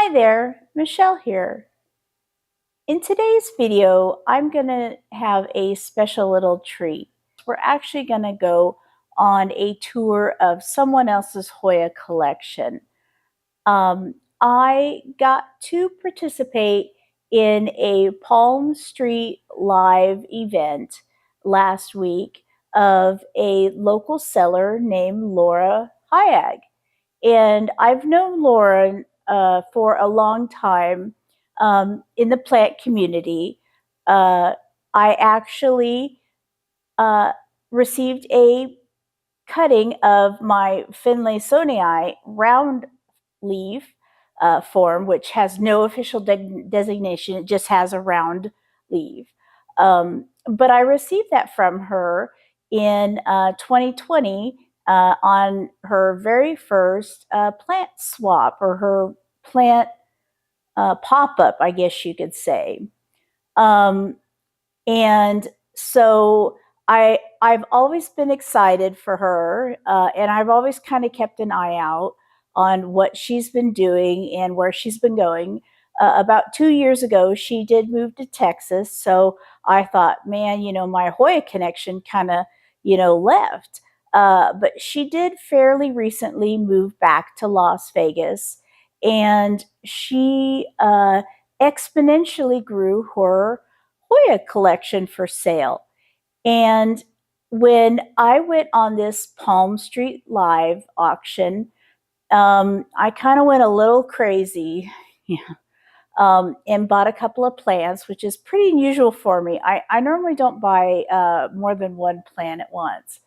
Hi there, Michelle here. In today's video, I'm going to have a special little treat. We're actually going to go on a tour of someone else's Hoya collection. I got to participate in a Palmstreet live event last week of a local seller named Laura Hayag. And I've known Lauren for a long time in the plant community. I actually received a cutting of my Finlaysonii round leaf form, which has no official designation. It just has a round leaf. But I received that from her in 2020 on her very first plant swap, or her plant pop-up, I guess you could say. And so I've always been excited for her, and I've always kind of kept an eye out on what she's been doing and where she's been going. About 2 years ago, she did move to Texas, so I thought, man, my Hoya connection kind of, left. But she did fairly recently move back to Las Vegas, and she exponentially grew her Hoya collection for sale. And when I went on this Palmstreet live auction, I kind of went a little crazy, and bought a couple of plants, which is pretty unusual for me. I normally don't buy more than one plant at once.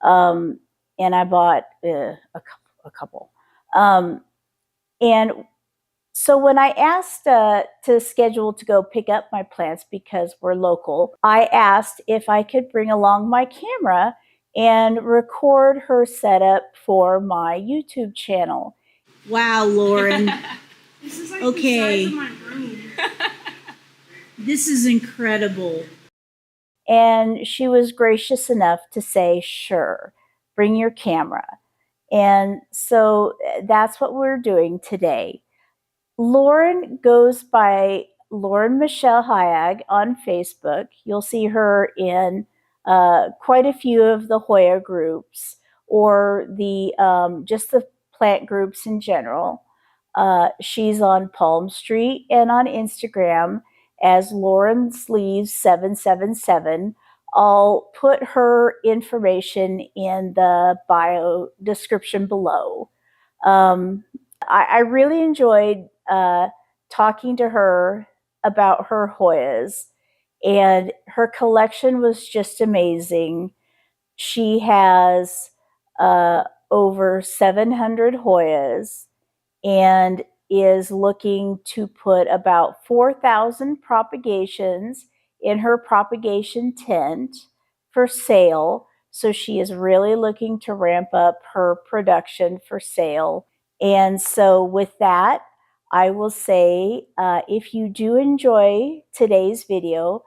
And I bought a couple. And so when I asked to schedule to go pick up my plants because we're local, I asked if I could bring along my camera and record her setup for my YouTube channel. Wow, Lauren. This is like okay. the size of my room. This is incredible. And she was gracious enough to say, sure, bring your camera. And so that's what we're doing today. Lauren goes by Lauren Michelle Hayag on Facebook. You'll see her in quite a few of the Hoya groups, or the just the plant groups in general. She's on Palmstreet and on Instagram as LaurensLeaves777. I'll put her information in the bio description below. I really enjoyed talking to her about her Hoyas, and her collection was just amazing. She has over 700 Hoyas and is looking to put about 4,000 propagations in her propagation tent for sale. So she is really looking to ramp up her production for sale. And so with that, I will say, if you do enjoy today's video,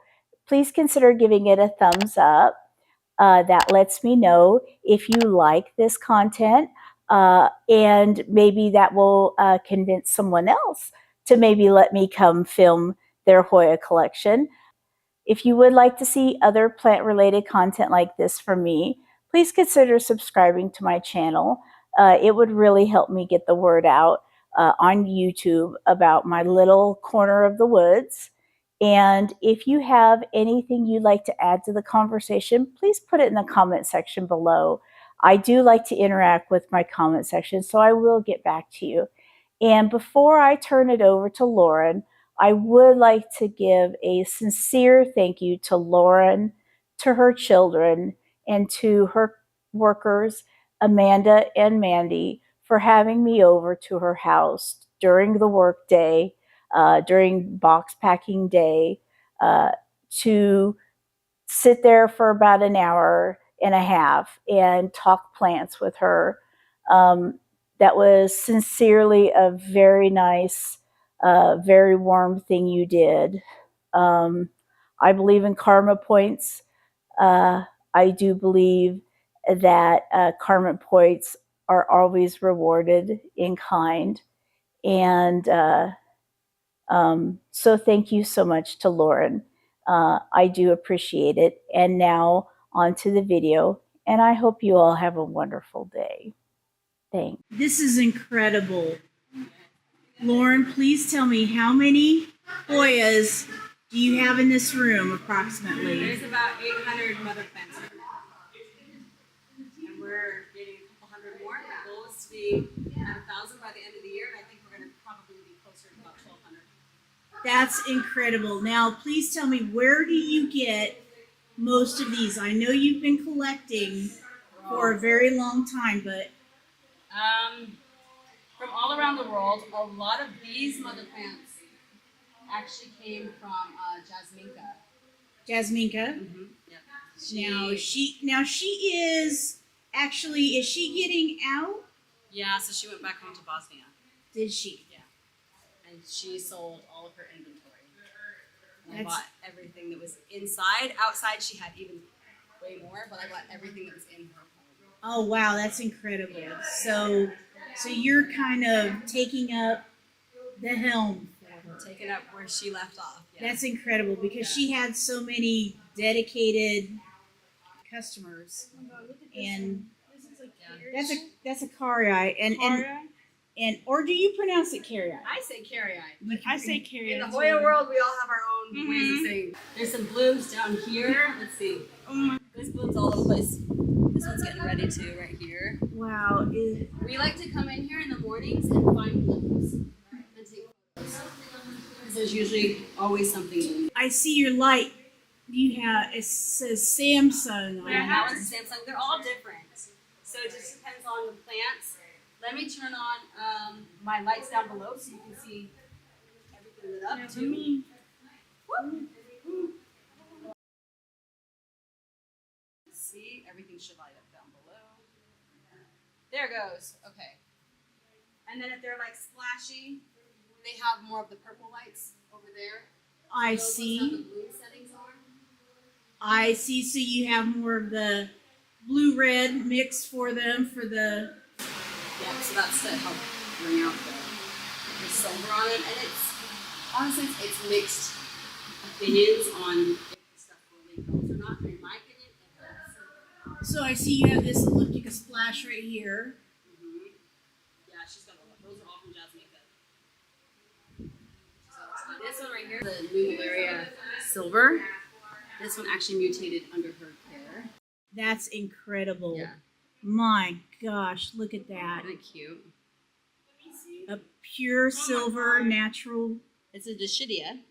please consider giving it a thumbs up. That lets me know if you like this content, and maybe that will convince someone else to maybe let me come film their Hoya collection. If you would like to see other plant-related content like this from me, please consider subscribing to my channel. It would really help me get the word out on YouTube about my little corner of the woods. And if you have anything you'd like to add to the conversation, please put it in the comment section below. I do like to interact with my comment section, so I will get back to you. And before I turn it over to Lauren, I would like to give a sincere thank you to Lauren, to her children, and to her workers, Amanda and Mandy, for having me over to her house during the work day, during box packing day, to sit there for about an hour and a half and talk plants with her. That was sincerely a very nice, very warm thing you did. I believe in karma points. I do believe that karma points are always rewarded in kind. And So thank you so much to Lauren. I do appreciate it. And now on to the video, and I hope you all have a wonderful day. Thanks. This is incredible. Lauren, please tell me, how many Hoyas do you have in this room approximately? There's about 800 mother plants right now. And we're getting a couple hundred more. The goal is to be at 1,000 by the end of the year, and I think we're going to probably be closer to about 1,200. That's incredible. Now, please tell me, where do you get most of these? I know you've been collecting for a very long time, but from all around the world, a lot of these mother plants actually came from Jasminka. Jasminka. Mm-hmm. Yeah. Now she is actually, is she getting out? Yeah, so she went back home to Bosnia. Did she? Yeah. And she sold all of her inventory. And I bought everything that was inside. Outside she had even way more, but I bought everything that was in her home. Oh wow, that's incredible. Yeah. So you're kind of taking up the helm for her. Taking up where she left off. Yeah. That's incredible, because she had so many dedicated customers. Oh, look at and this is like that's a coriacea, and or do you pronounce it coriacea? I say coriacea. I say coriacea. In the Hoya world, we all have our own ways of saying. There's some blooms down here. Let's see. There's blooms all over the place. This one's getting ready to right here. Wow. We like to come in here in the mornings and find blooms and take photos. There's usually always something in. I see your light. You have, it says Samsung on it. Yeah, that one's a Samsung. They're all different. So it just depends on the plants. Let me turn on my lights down below so you can see everything lit up too. See, everything should light up down below. There goes. Okay. And then if they're like splashy, they have more of the purple lights over there. I Those see. have the blue settings on. I see. So you have more of the blue-red mix for them for the. Yeah, so that's to help bring out the silver on it. And it's honestly, it's mixed opinions on if the stuff really helps or not. In my opinion, it helps. So I see you have this elliptica splash right here. Mm-hmm. Yeah, she's got those are all from Jasminka. So this one right here, the new malaria silver. This one actually mutated under her care. That's incredible. Yeah. My gosh, look at that. Isn't it cute? A pure silver, natural. It's a Dischidia.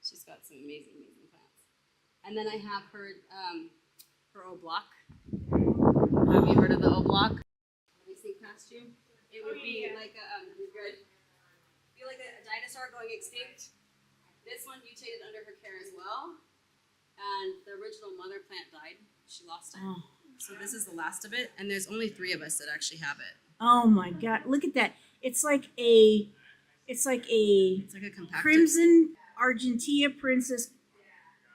She's got some amazing, amazing plants. And then I have her oblak. Have you heard of the oblak? Let me sneak past you. It would be like a dinosaur going extinct. This one mutated under her care as well. And the original mother plant died. She lost it. Oh. So this is the last of it. And there's only 3 of us that actually have it. Oh my God! Look at that. It's like a compacta. Crimson Argentina Princess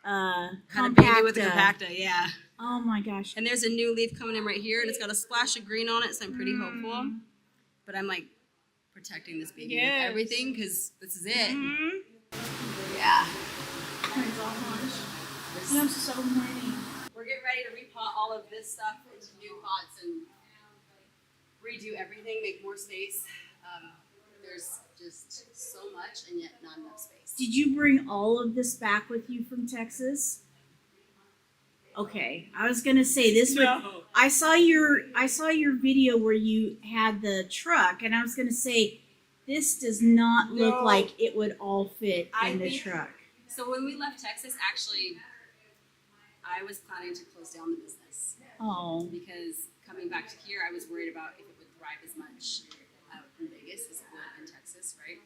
Kind compacta. of baby with a compacta, yeah. Oh my gosh. And there's a new leaf coming in right here, and it's got a splash of green on it, so I'm pretty hopeful. But I'm like protecting this baby with everything because this is it. Yeah. There's so many. We're getting ready to repot all of this stuff into new pots and redo everything, make more space. There's just so much and yet not enough space. Did you bring all of this back with you from Texas? Okay, I was gonna say this would. I saw your video where you had the truck, and I was gonna say this does not look like it would all fit in the truck. So when we left Texas, actually, I was planning to close down the business. Oh. Because coming back to here, I was worried about if it would thrive as much out in Vegas as it would in Texas, right?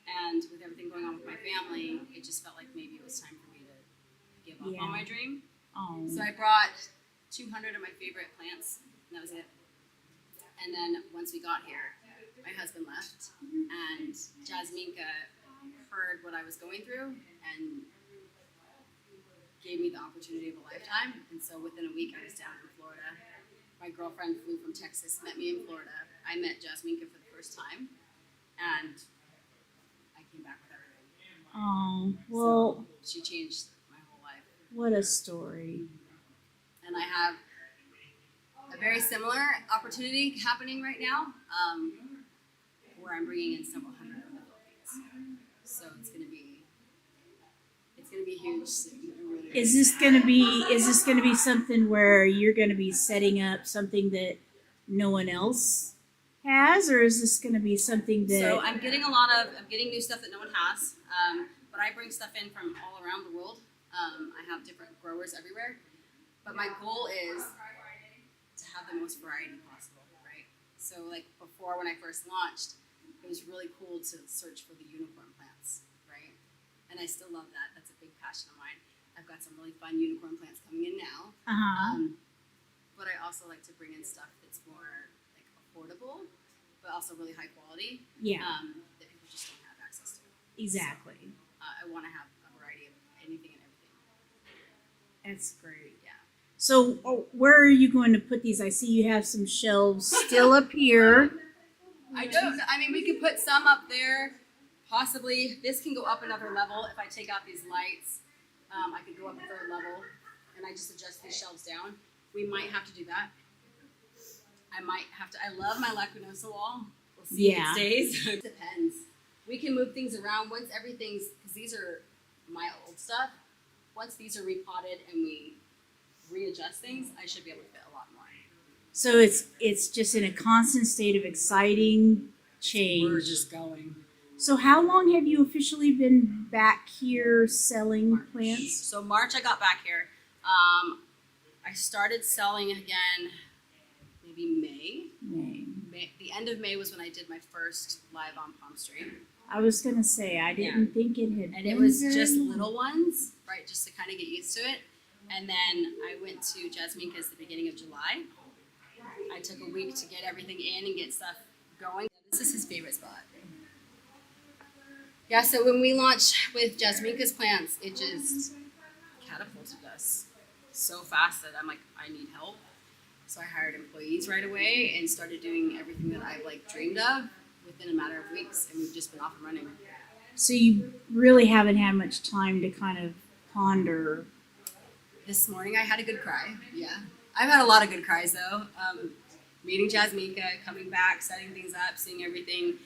And with everything going on with my family, it just felt like maybe it was time for me to give up on my dream. Oh. So I brought 200 of my favorite plants, and that was it. And then once we got here, my husband left, and Jasminka heard what I was going through and gave me the opportunity of a lifetime. And so within a week, I was down in Florida. My girlfriend flew from Texas, met me in Florida. I met Jasminka for the first time, and came back with everything. Oh, well, So she changed my whole life. what a story. And I have a very similar opportunity happening right now, where I'm bringing in several hundred from the Philippines. So it's gonna be huge soon. I'm really Is this going to be something where you're going to be setting up something that no one else has, or is this going to be something that So I'm getting new stuff that no one has, but I bring stuff in from all around the world. I have different growers everywhere, but my goal is to have the most variety possible, right? So like before, when I first launched, it was really cool to search for the unicorn plants, right? And I still love that. That's a big passion of mine. I've got some really fun unicorn plants coming in now. But I also like to bring in stuff that's more like affordable, but also really high quality. Yeah. That people just don't have access to. Exactly. So, I want to have a variety of anything and everything. That's great. Yeah. So, where are you going to put these? I see you have some shelves still up here. I mean, we could put some up there. Possibly, this can go up another level. If I take out these lights, I could go up a third level, and I just adjust these shelves down. We might have to do that. I might have to. I love my lacunosa wall. We'll see if it stays. It depends. We can move things around once everything's, because these are my old stuff. Once these are repotted and we readjust things, I should be able to fit a lot more. So it's just in a constant state of exciting change. We're just going. So how long have you officially been back here selling March. plants? So March I got back here. I started selling again maybe May. The end of May was when I did my first live on Palmstreet. I was gonna say I didn't think it had. And it was just little ones, right? Just to kind of get used to it. And then I went to Jasminka's the beginning of July. I took a week to get everything in and get stuff going. This is his favorite spot. Yeah, so when we launched with Jasminka's plants, it just catapulted us so fast that I'm like, I need help. So I hired employees right away and started doing everything that I dreamed of within a matter of weeks, and we've just been off and running. So you really haven't had much time to kind of ponder. This morning I had a good cry. Yeah, I've had a lot of good cries though. Meeting Jasminka, coming back, setting things up, seeing everything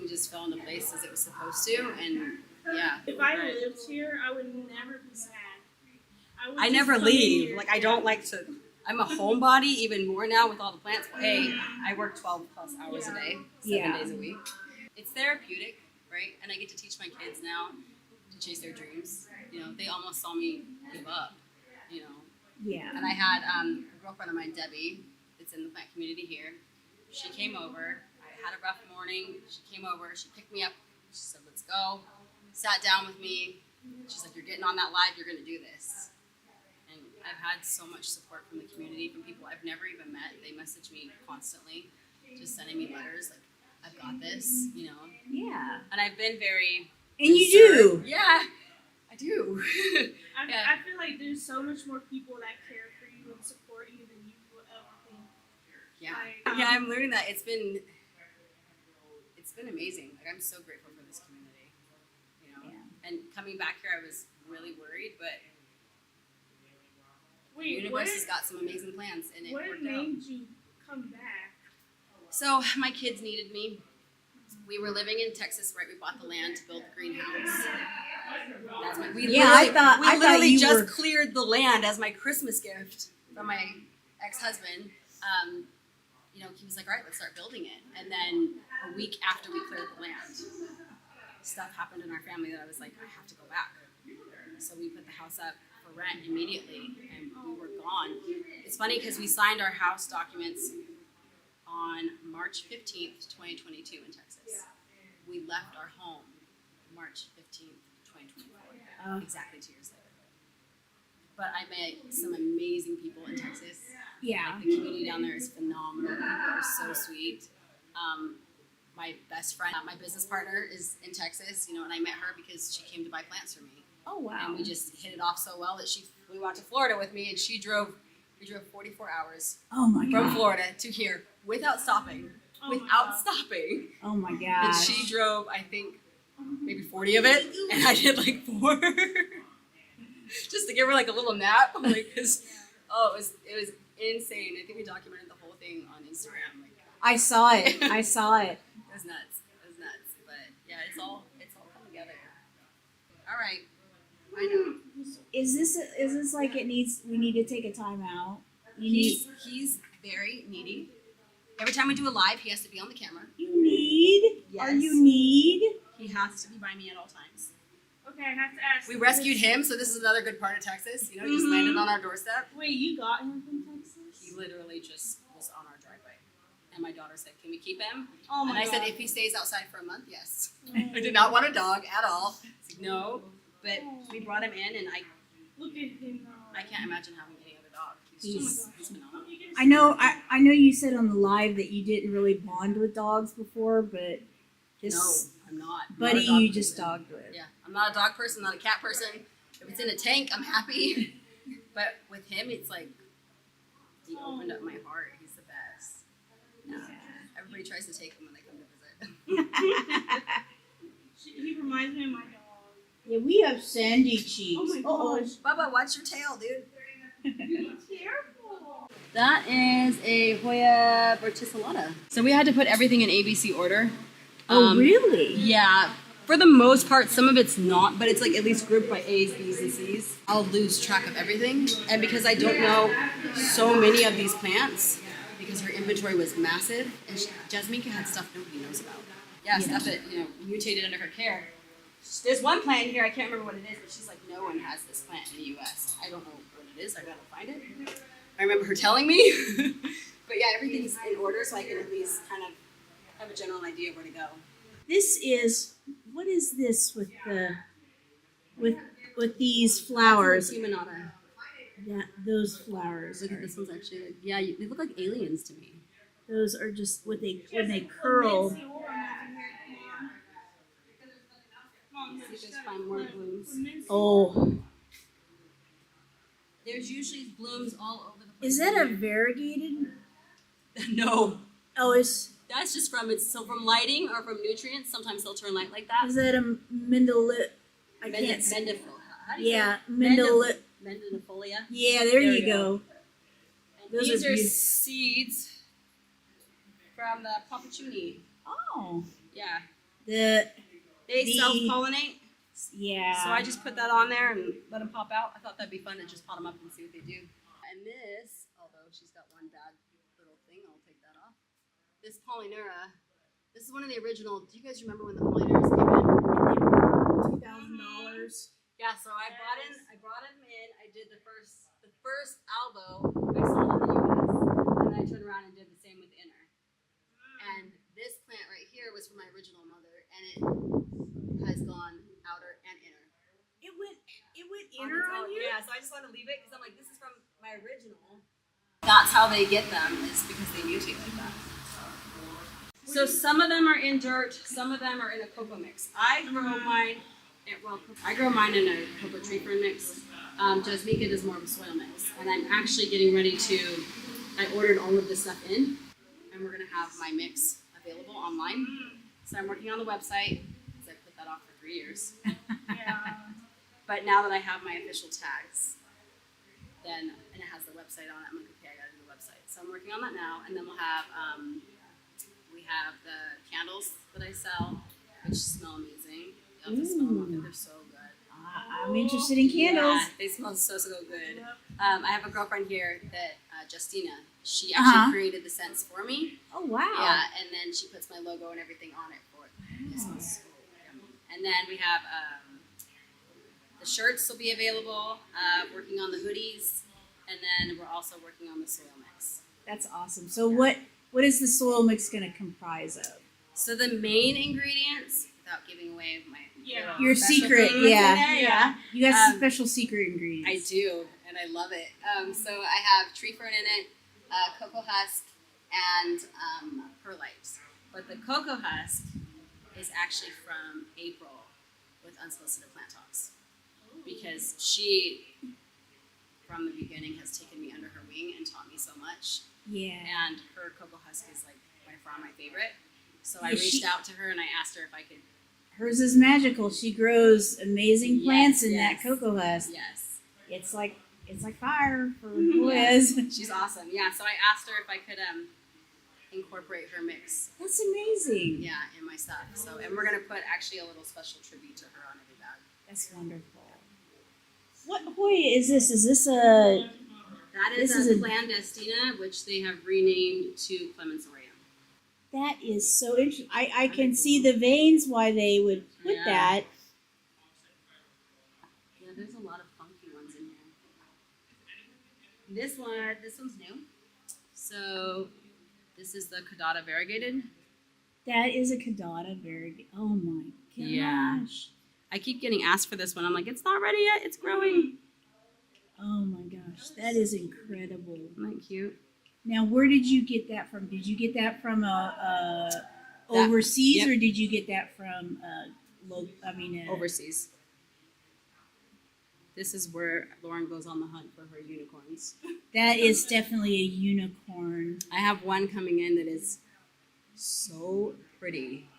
just fell into place as it was supposed to, and yeah. If I lived here, I would never be sad. I never leave. I don't like to. I'm a homebody even more now with all the plants. Well, hey, I work 12 plus hours a day, 7 days a week. It's therapeutic, right? And I get to teach my kids now to chase their dreams. You know, they almost saw me give up, you know. Yeah. And I had a girlfriend of mine, Debbie, that's in the plant community here. She came over. I had a rough morning. She came over. She picked me up. She said, let's go. Sat down with me. She's like, you're getting on that live. You're going to do this. And I've had so much support from the community, from people I've never even met. They message me constantly, just sending me letters like, I've got this, you know. Yeah. And I've been very... And you do. Yeah, I do. I feel like there's so much more people that care for you and support you than you will ever think. Yeah, I'm learning that. It's been amazing. I'm so grateful for this community, you know. Yeah. And coming back here, I was really worried, but the universe has got some amazing plans, and it worked out. What made you come back? So my kids needed me. We were living in Texas, right? We bought the land to build the greenhouse. We literally just cleared the land as my Christmas gift from my ex-husband. You know, he was like, all right, let's start building it. And then a week after we cleared the land, stuff happened in our family that I was like, I have to go back. So we put the house up for rent immediately, and we were gone. It's funny because we signed our house documents on March 15th, 2022 in Texas. We left our home March 15th, 2024, exactly 2 years later. But I met some amazing people in Texas. Yeah. The community down there is phenomenal. People are so sweet. My best friend, my business partner, is in Texas, you know, and I met her because she came to buy plants for me. Oh, wow. And we just hit it off so well that she flew out to Florida with me, and we drove 44 hours from Florida to here without stopping. Oh my gosh. And she drove, I think, maybe 40 of it, and I did like 4 just to give her like a little nap. Like, cause it was insane. I think we documented the whole thing on Instagram. Like, I saw it. It was nuts. But yeah, it's all come together. All right. I know. Is this like we need to take a time out? He's very needy. Every time we do a live, he has to be on the camera. You need? Yes. Are you need? He has to be by me at all times. Okay, I have to ask. We rescued him, so this is another good part of Texas. You know, he just landed on our doorstep. Wait, you got him from Texas? He literally just was on our driveway. And my daughter said, "Can we keep him?" Oh my and I God. said, "If he stays outside for a month, yes." I did not want a dog at all. I said, no, but we brought him in, and Look at him now. I can't imagine having any other dog. He's phenomenal. I know you said on the live that you didn't really bond with dogs before, but this No, I'm not. I'm buddy not a dog you just person. dogged with. Yeah, I'm not a dog person, not a cat person. If it's in a tank, I'm happy. But with him, it's like he opened up my heart. He's the best. Yeah. Everybody tries to take him when they come to visit. He reminds me of my dog. Yeah, we have sandy cheeks. Oh my gosh. Bubba, watch your tail, dude. Be careful. That is a Hoya verticillata. So we had to put everything in ABC order. Really? Yeah. For the most part, some of it's not, but it's like at least grouped by A's, B's, and C's. I'll lose track of everything. And because I don't know so many of these plants, because her inventory was massive, and Jasminka had stuff nobody knows about. Yeah, stuff that, mutated under her care. There's one plant here, I can't remember what it is, but she's like, no one has this plant in the US. I don't know what it is, I gotta find it. I remember her telling me. But yeah, everything's in order, so I can at least kind of have a general idea of where to go. What is this with these flowers? Humanata. Those flowers. Look at this one's actually like, yeah, they look like aliens to me. Those are just when they curl. Come on, See if there's find more blooms. Oh, There's usually blooms all over the place. is that a variegated? No. Oh, That's just from from lighting or from nutrients. Sometimes they'll turn light like that. is that a mendelit? I can't. How do you Yeah, say it? mendelit. Mendifolia. Yeah, there you you go. And Those these are are beautiful. seeds from the papachuni. Oh, Yeah. the Self-pollinate. yeah. So I just put that on there and let them pop out. I thought that'd be fun to just pot them up and see what they do. And this, although she's got one bad little thing, I'll take that off. This polyneura, this is one of the original. Do you guys remember when the polyneras came in? $2,000. Yeah, so I brought him in. I did the first albo I sold in the US, and then I turned around and did the same with the inner. And this plant right here was from my original mother, and it has gone outer and inner. It went On inner its on own. you. Yeah, so I just want to leave it because I'm like, this is from my original. That's how they get them, is because they mutate like that. So some of them are in dirt, some of them are in a cocoa mix. I grow mine in a cocoa tree fern mix. Jasminka does more of a soil mix. And I'm actually getting ready I ordered all of this stuff in, and we're gonna have my mix available online. So I'm working on the website, because I put that off for 3 years. Yeah. But now that I have my official tags, and it has the website on it, I'm like, okay, I gotta do the website. So I'm working on that now, and then we'll have, we have the candles that I sell, which smell amazing. You'll have to smell them up, they're so good. I'm interested in candles. Yeah, they smell so good. I have a girlfriend here that, Justina, she actually created the scents for me. Oh wow. Yeah, and then she puts my logo and everything on it for it. It smells so yummy. And then we have the shirts will be available, working on the hoodies, and then we're also working on the soil mix. That's awesome. So what is the soil mix going to comprise of? So the main ingredients, without giving away my little Your special secret, things in yeah. there, yeah. You got special secret ingredients. I do, and I love it. So I have tree fern in it, cocoa husk, and perlite. But the cocoa husk is actually from April with Unsolicited Plant Talks, because she, from the beginning, has taken me under her wing and taught me so much. Yeah. And her cocoa husk is like by far my favorite. So I reached out to her and I asked her if I could Hers is magical. She grows amazing plants in yes. that cocoa husk. Yes. It's like fire for Yeah. Hoyas. She's awesome. Yeah. So I asked her if I could incorporate her mix. That's amazing. Yeah, in my stuff. So, and we're gonna put actually a little special tribute to her on every bag. That's wonderful. What Hoya is this? Is this a? That This is is a a- clandestina, which they have renamed to clemensoria. That is so interesting. I can see the veins why they would put Yeah. that. Yeah, there's a lot of funky ones in here. This one's new. So this is the caudata variegated. That is a caudata very. Oh my gosh. Yeah. I keep getting asked for this one. I'm like, it's not ready yet. It's growing. Oh my gosh, that is incredible. Isn't that cute? Now, where did you get that from? Did you get that from overseas, yep. or did you get that from Overseas. This is where Lauren goes on the hunt for her unicorns. That is definitely a unicorn. I have one coming in that is so pretty.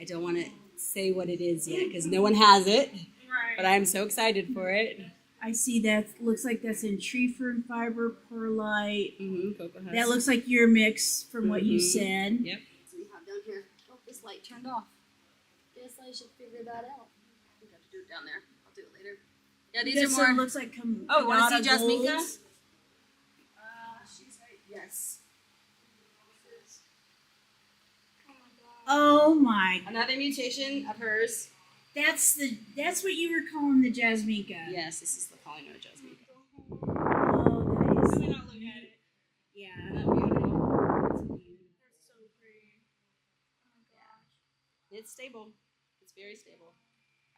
I don't want to say what it is yet because no one has it, Right. but I'm so excited for it. I see that. Looks like that's in tree fern fiber, perlite. Cocoa husk. That looks like your mix from what you said. Yep. So we have down here. Oh, this light turned off. Guess I should figure that out. I have to do it down there. I'll do it later. Yeah, these This are one more. looks like Oh, want to see Caudata Jasminka? golds. She's right. Yes. Oh my! Another mutation of hers. That's what you were calling the Jasminka. Yes, this is the polyneura Jasminka. Oh, that is. Let me not look at it. Yeah. Isn't that beautiful? That's so pretty. Oh my gosh. It's stable. It's very stable.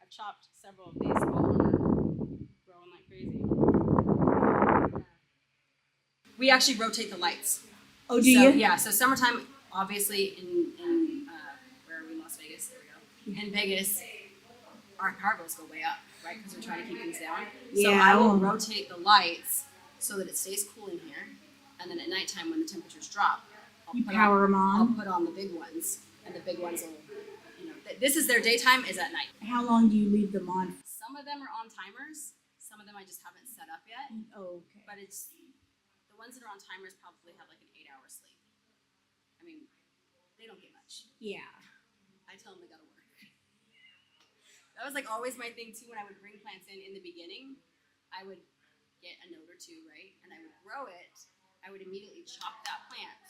I've chopped several of these. All of them are growing like crazy. We actually rotate the lights. Oh, do So, you? Yeah, so summertime, obviously, in where are we? Las Vegas. There we go. In Vegas, our power bills go way up, right? Because we're trying to keep things down. So Yeah. I will rotate the lights so that it stays cool in here, and then at nighttime when the temperatures drop, You power 'em on? I'll put on the big ones, and the big ones will, this is their daytime, is at night. How long do you leave them on? Some of them are on timers. Some of them I just haven't set up yet. Oh, okay. But it's the ones that are on timers probably have like an 8-hour sleep. I mean, they don't get much. Yeah. I tell them they gotta work. That was like always my thing too when I would bring plants in the beginning. I would get a note or two, right? And I would grow it. I would immediately chop that plant,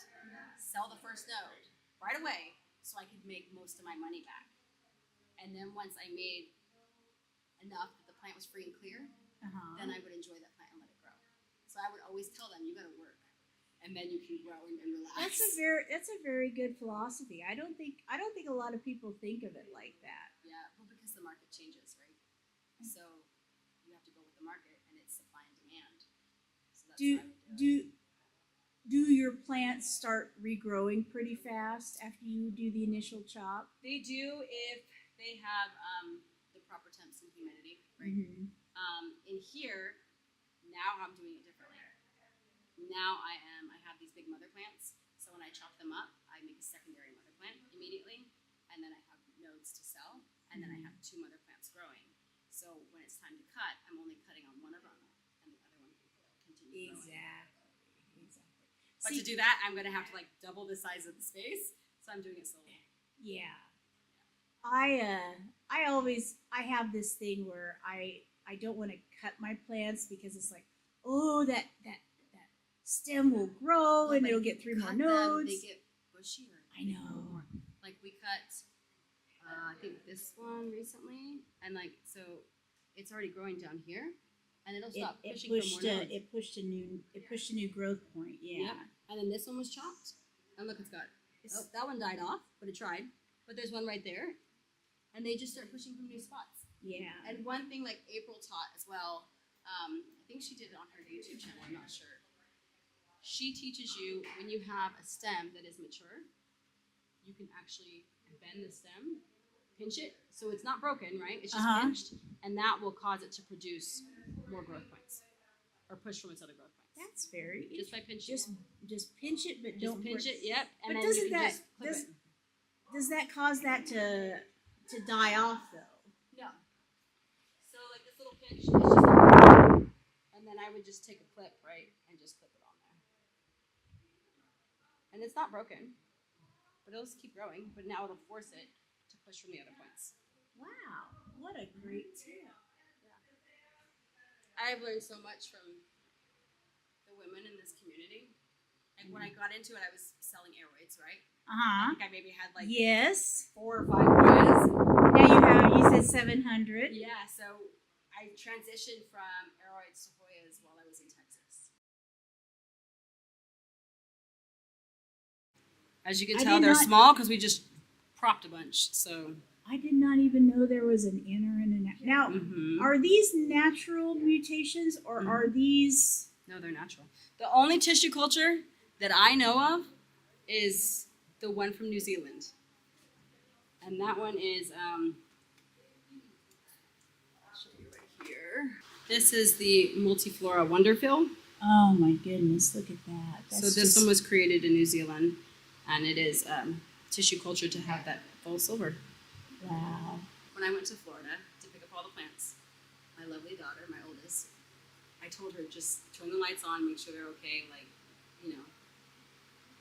sell the first node right away so I could make most of my money back. And then once I made enough that the plant was free and clear, then I would enjoy that plant and let it grow. So I would always tell them, you gotta work. And then you can grow and relax. That's a very good philosophy. I don't think a lot of people think of it like that. Yeah, well, because the market changes, right? So you have to go with the market, and it's supply and demand. So that's what I would do. Do your plants start regrowing pretty fast after you do the initial chop? They do if they have the proper temps and humidity, right? Mm-hmm. In here, now I'm doing it differently. Now I have these big mother plants, so when I chop them up, I make a secondary mother plant immediately, and then I have nodes to sell, and then I have 2 mother plants growing. So when it's time to cut, I'm only cutting on one of them, and the other one can continue growing. Exactly. But to do that, I'm gonna have to like double the size of the space, so I'm doing it slowly. Yeah. I have this thing where I don't want to cut my plants because it's like, oh, that stem will grow and it'll get 3 more Cut nodes. them, they get bushier. I know. More. Like we cut, I think this one recently, and like so, it's already growing down here, and it'll stop pushing for more nodes. It pushed a new growth point. Yeah. Yep. And then this one was chopped, and look, it's got. Oh, that one died off, but it tried. But there's one right there, and they just start pushing from new spots. Yeah. And one thing like April taught as well, I think she did it on her YouTube channel, I'm not sure. She teaches you when you have a stem that is mature, you can actually bend the stem, pinch it, so it's not broken, right? It's just pinched, and that will cause it to produce more growth points, or push from its other growth points. That's very Just by pinching. just pinch it, but Just don't pinch break. it. Yep, and But then doesn't you can that- just clip it. Does that cause that to to die off though. No. So like this little pinch is just, and then I would just take a clip, right, and just clip it on there. And it's not broken, but it'll just keep growing. But now it'll force it to push from the other points. Wow, what a great tip. I've learned so much from the women in this community. Like when I got into it, I was selling aeroids, right? I think I maybe had like Yes. 4 or 5 Hoyas. Now you said 700. Yeah, so I transitioned from aeroids to Hoyas while I was in Texas. As you can tell, they're small because we just propped a bunch. So I did not even know there was an inner and an out. Now, are these natural mutations or are these? No, they're natural. The only tissue culture that I know of is the one from New Zealand. And that one is, I'll show you right here. This is the Multiflora Wonderfill. Oh my goodness, look at that. So this one was created in New Zealand, and it is tissue culture to have that full silver. Wow. When I went to Florida to pick up all the plants, my lovely daughter, my oldest, I told her just turn the lights on, make sure they're okay, like, you know.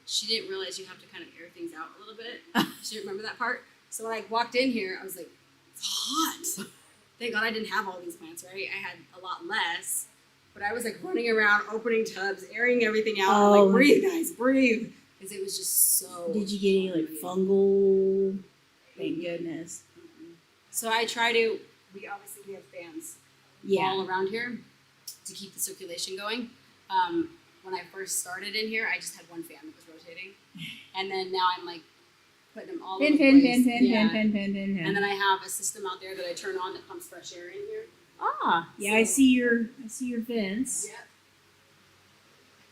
She didn't realize you have to kind of air things out a little bit. She didn't remember that part. So when I walked in here, I was like, it's hot. Thank God I didn't have all these plants, right? I had a lot less. But I was like running around, opening tubs, airing everything out. I'm like, breathe, guys, breathe. Because it was just so. Did you get any like fungal? Thank goodness. So I try to, we have fans all around here to keep the circulation going. When I first started in here, I just had one fan that was rotating. And then now I'm like putting them all over the place. Pin. And then I have a system out there that I turn on that pumps fresh air in here. Ah, yeah, so, I see your vents. Yep.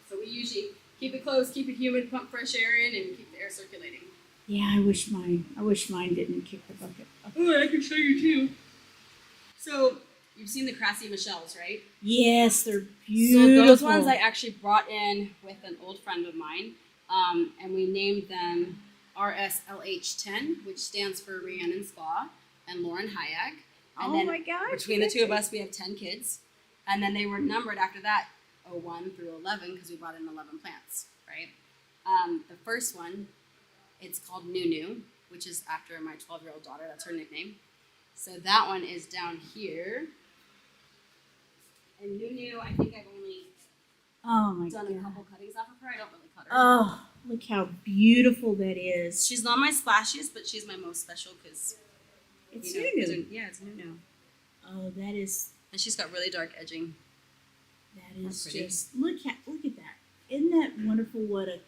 So we usually keep it closed, keep it humid, pump fresh air in, and keep the air circulating. Yeah, I wish mine didn't kick the bucket. Oh, I can show you too. So you've seen the Coriacea Michelles, right? Yes, they're beautiful. So those ones I actually brought in with an old friend of mine, and we named them RSLH10, which stands for Rhiannon Spa and Lauren Hayag. And oh my God! Between the two of us, we have 10 kids, and then they were numbered after that, 01 through 11, because we brought in 11 plants, right? The first one, it's called Nunu, which is after my 12-year-old daughter. That's her nickname. So that one is down here. And Nunu, I think I've only done a couple cuttings off of her. I don't really cut her. Oh, look how beautiful that is. She's not my splashiest, but she's my most special because it's Nunu. Yeah, it's Nunu. Oh, that is. And she's got really dark edging. That is just look at that. Isn't that wonderful? What a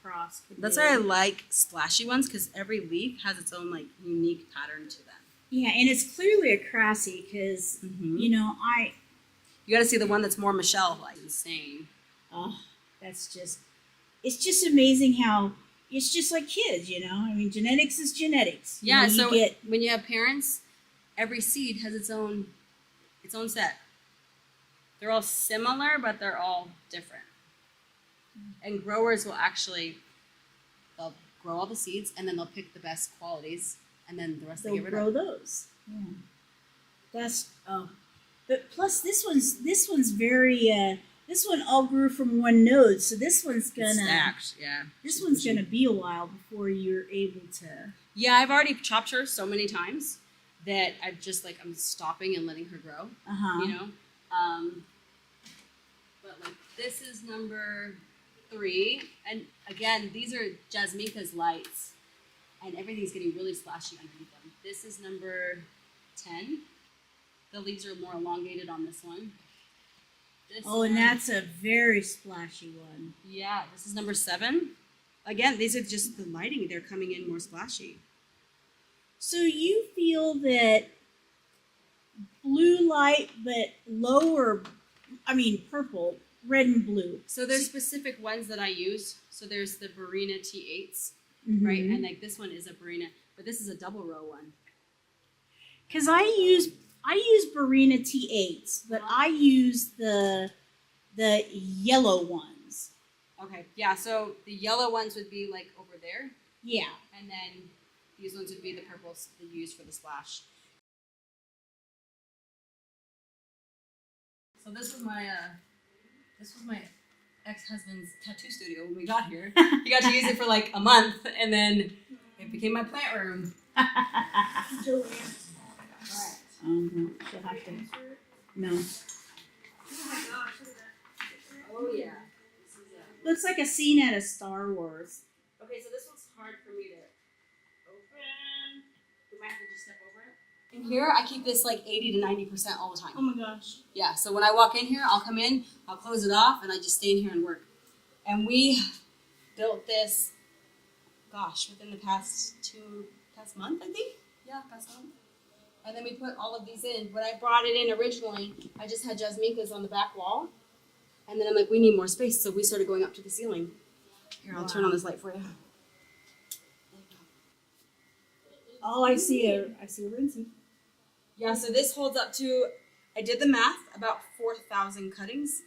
cross. That's why I like splashy ones because every leaf has its own like unique pattern to them. Yeah, and it's clearly a Coriacea because you know You got to see the one that's more Michelle, like insane. Oh, it's just amazing how it's just like kids, you know. I mean, genetics is genetics. Yeah. So when you have parents, every seed has its own set. They're all similar, but they're all different. And growers will they'll grow all the seeds and then they'll pick the best qualities and then the rest they'll get rid of. Grow those. Yeah. That's but plus this one's very this one all grew from one node, so this one's gonna stacked, yeah. This one's gonna be a while before you're able to. Yeah, I've already chopped her so many times that I'm stopping and letting her grow. You know? But like this is number 3, and again, these are Jasminka's lights, and everything's getting really splashy underneath them. This is number 10. The leaves are more elongated on this one. And that's a very splashy one. Yeah, this is number 7. Again, these are just the lighting. They're coming in more splashy. So you feel that blue light, but lower, purple, red and blue. So there's specific ones that I use. So there's the Barina T8s, right? And like this one is a Barina, but this is a double row one. Because I use Barina T8s, but I use the yellow ones. Okay, yeah. So the yellow ones would be like over there. Yeah. And then These ones would be the purples that you use for the splash. So this was my ex-husband's tattoo studio when we got here. He got to use it for like a month, and then it became my plant room. Joanne. Alright. She'll have to. No. Oh my gosh, look at that. Oh yeah. Looks like a scene out of Star Wars. Okay, so this one's hard for me to open. We might have to just step over it. In here, I keep this like 80 to 90% all the time. Oh my gosh. Yeah, so when I walk in here, I'll come in, I'll close it off, and I just stay in here and work. And we built this, gosh, within the past month, I think? Yeah, past month. And then we put all of these in. When I brought it in originally, I just had jasmincas on the back wall. And then I'm like, we need more space, so we started going up to the ceiling. Here, I'll turn on this light for you. Oh, I see a rinsing. Yeah, so this holds up to, I did the math, about 4,000 cuttings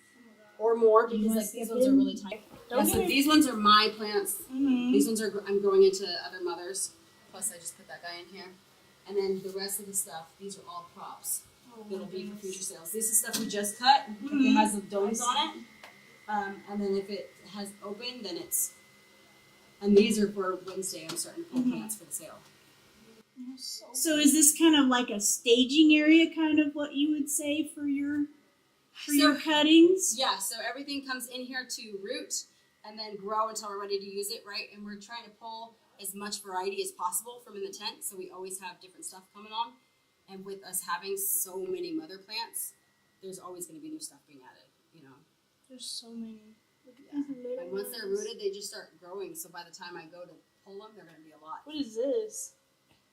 or more, because like these ones are really tiny. Yeah, so these ones are my plants. Mm-hmm. These ones I'm growing into other mothers. Plus I just put that guy in here. And then the rest of the stuff, these are all props. It'll be for future sales. This is stuff we just cut. It has the domes on it. And then if it has open, then it's, and these are for Wednesday. I'm starting to pull plants for the sale. So is this kind of like a staging area, kind of what you would say for your cuttings? Yeah, so everything comes in here to root and then grow until we're ready to use it, right? And we're trying to pull as much variety as possible from in the tent, so we always have different stuff coming on. And with us having so many mother plants, there's always going to be new stuff being added, you know. There's so many. And once they're rooted, they just start growing. So by the time I go to pull them, they're going to be a lot. What is this?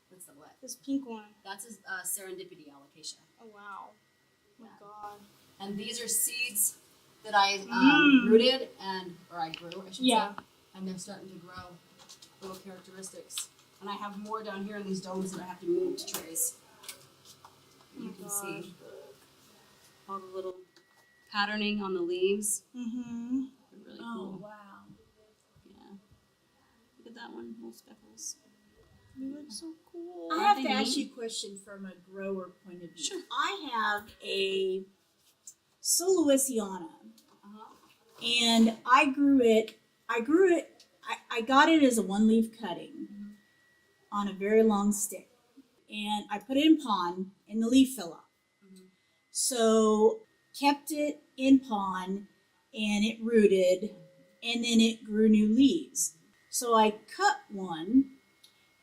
What's the what? This pink one. That's a serendipity alocasia. Oh wow. Oh my god. And these are seeds that I rooted or I grew, I should say. And they're starting to grow little characteristics. And I have more down here in these domes that I have to move to trays. You can see all the little patterning on the leaves. Mm-hmm. They're really cool. Oh, wow. Yeah. Look at that one, little speckles. They look so cool. I have to ask you a question from a grower point of view. Sure. I have a Soloisiana, and I got it as a one-leaf cutting on a very long stick, and I put it in pond, and the leaf fell off. So kept it in pond, and it rooted, and then it grew new leaves. So I cut one,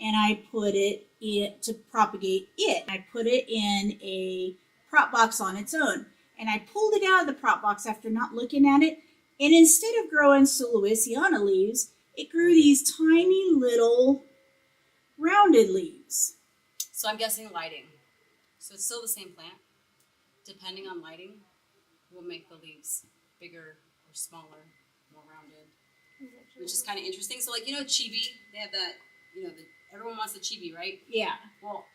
and I put it in to propagate it. I put it in a prop box on its own, and I pulled it out of the prop box after not looking at it, and instead of growing Soloisiana leaves, it grew these tiny little rounded leaves. So I'm guessing lighting. So it's still the same plant. Depending on lighting, will make the leaves bigger or smaller, more rounded, which is kind of interesting. So like, you know, chibi, they have that, you know, everyone wants the chibi, right? Yeah. Well,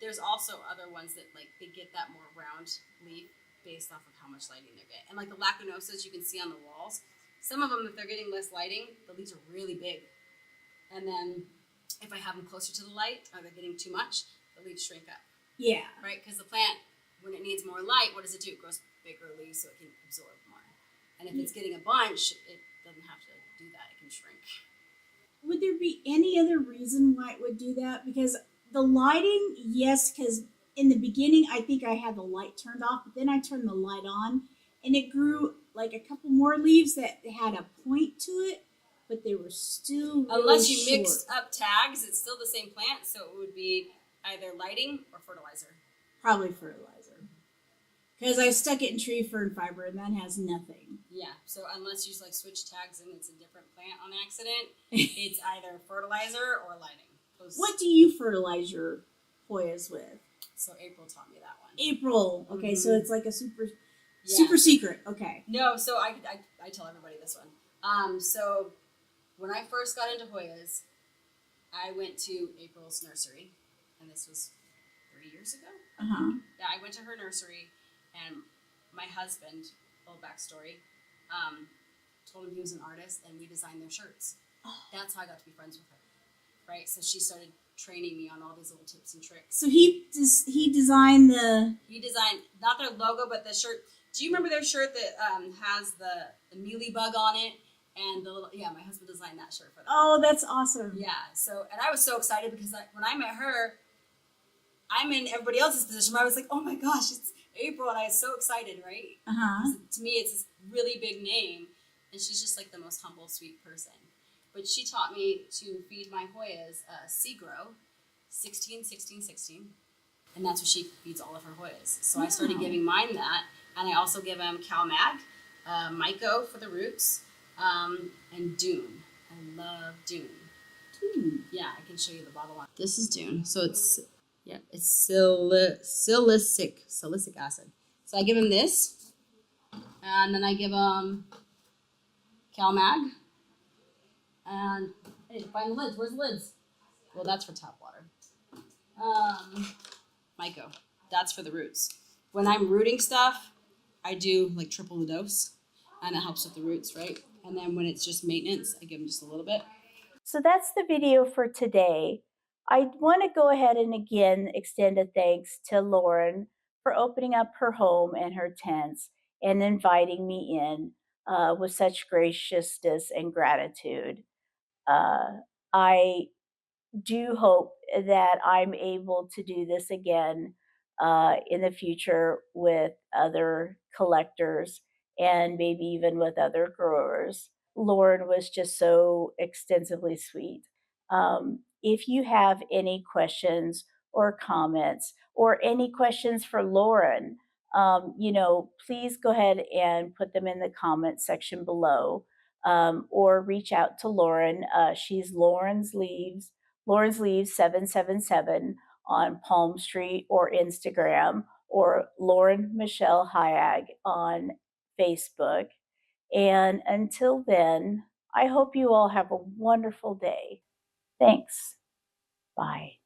there's also other ones that like, they get that more round leaf based off of how much lighting they're getting. And like the lacunosas you can see on the walls, some of them, if they're getting less lighting, the leaves are really big. And then if I have them closer to the light, or they're getting too much, the leaves shrink up. Yeah. Right? Because the plant, when it needs more light, what does it do? It grows bigger leaves so it can absorb more. And if it's getting a bunch, it doesn't have to do that. It can shrink. Would there be any other reason why it would do that? Because the lighting, yes, because in the beginning, I think I had the light turned off, but then I turned the light on, and it grew like a couple more leaves that had a point to it, but they were still really Unless you short. mix up tags, it's still the same plant, so it would be either lighting or fertilizer. Probably fertilizer. Because I stuck it in tree fern fiber, and that has nothing. Yeah, so unless you like switch tags and it's a different plant on accident, it's either fertilizer or lighting. What do you fertilize your Hoyas with? So April taught me that one. April. Okay, so it's like a super Yeah. secret. Okay. No, so I tell everybody this one. So when I first got into Hoyas, I went to April's nursery, and this was 3 years ago. Yeah, I went to her nursery, and my husband, little backstory, told him he was an artist, and we designed their shirts. That's how I got to be friends with her. right? So she started training me on all these little tips and tricks. So he designed the. He designed not their logo, but the shirt. Do you remember their shirt that has the mealy bug on it and the little? Yeah, my husband designed that shirt for them. Oh, that's awesome. Yeah. So, and I was so excited because when I met her, I'm in everybody else's position. Where I was like, oh my gosh, it's April, and I was so excited, right? To me, it's this really big name, and she's just like the most humble, sweet person. But she taught me to feed my Hoyas Seagrow 16, 16, 16. And that's what she feeds all of her Hoyas. So I started giving mine that. And I also give them CalMag, Myco for the roots, and Dune. I love Dune. Yeah, I can show you the bottle on. This is Dune. So it's silicic acid. So I give them this. And then I give them CalMag. And hey, find the lids. Where's the lids? Well, that's for tap water. Myco. That's for the roots. When I'm rooting stuff, I do like triple the dose, and it helps with the roots, right? And then when it's just maintenance, I give them just a little bit. So that's the video for today. I want to go ahead and again extend a thanks to Lauren for opening up her home and her tents and inviting me in with such graciousness and gratitude. I do hope that I'm able to do this again in the future with other collectors and maybe even with other growers. Lauren was just so extensively sweet. If you have any questions or comments or any questions for Lauren, please go ahead and put them in the comment section below, or reach out to Lauren. She's LaurensLeaves777 on Palmstreet or Instagram, or Lauren Michelle Hayag on Facebook. And until then, I hope you all have a wonderful day. Thanks. Bye.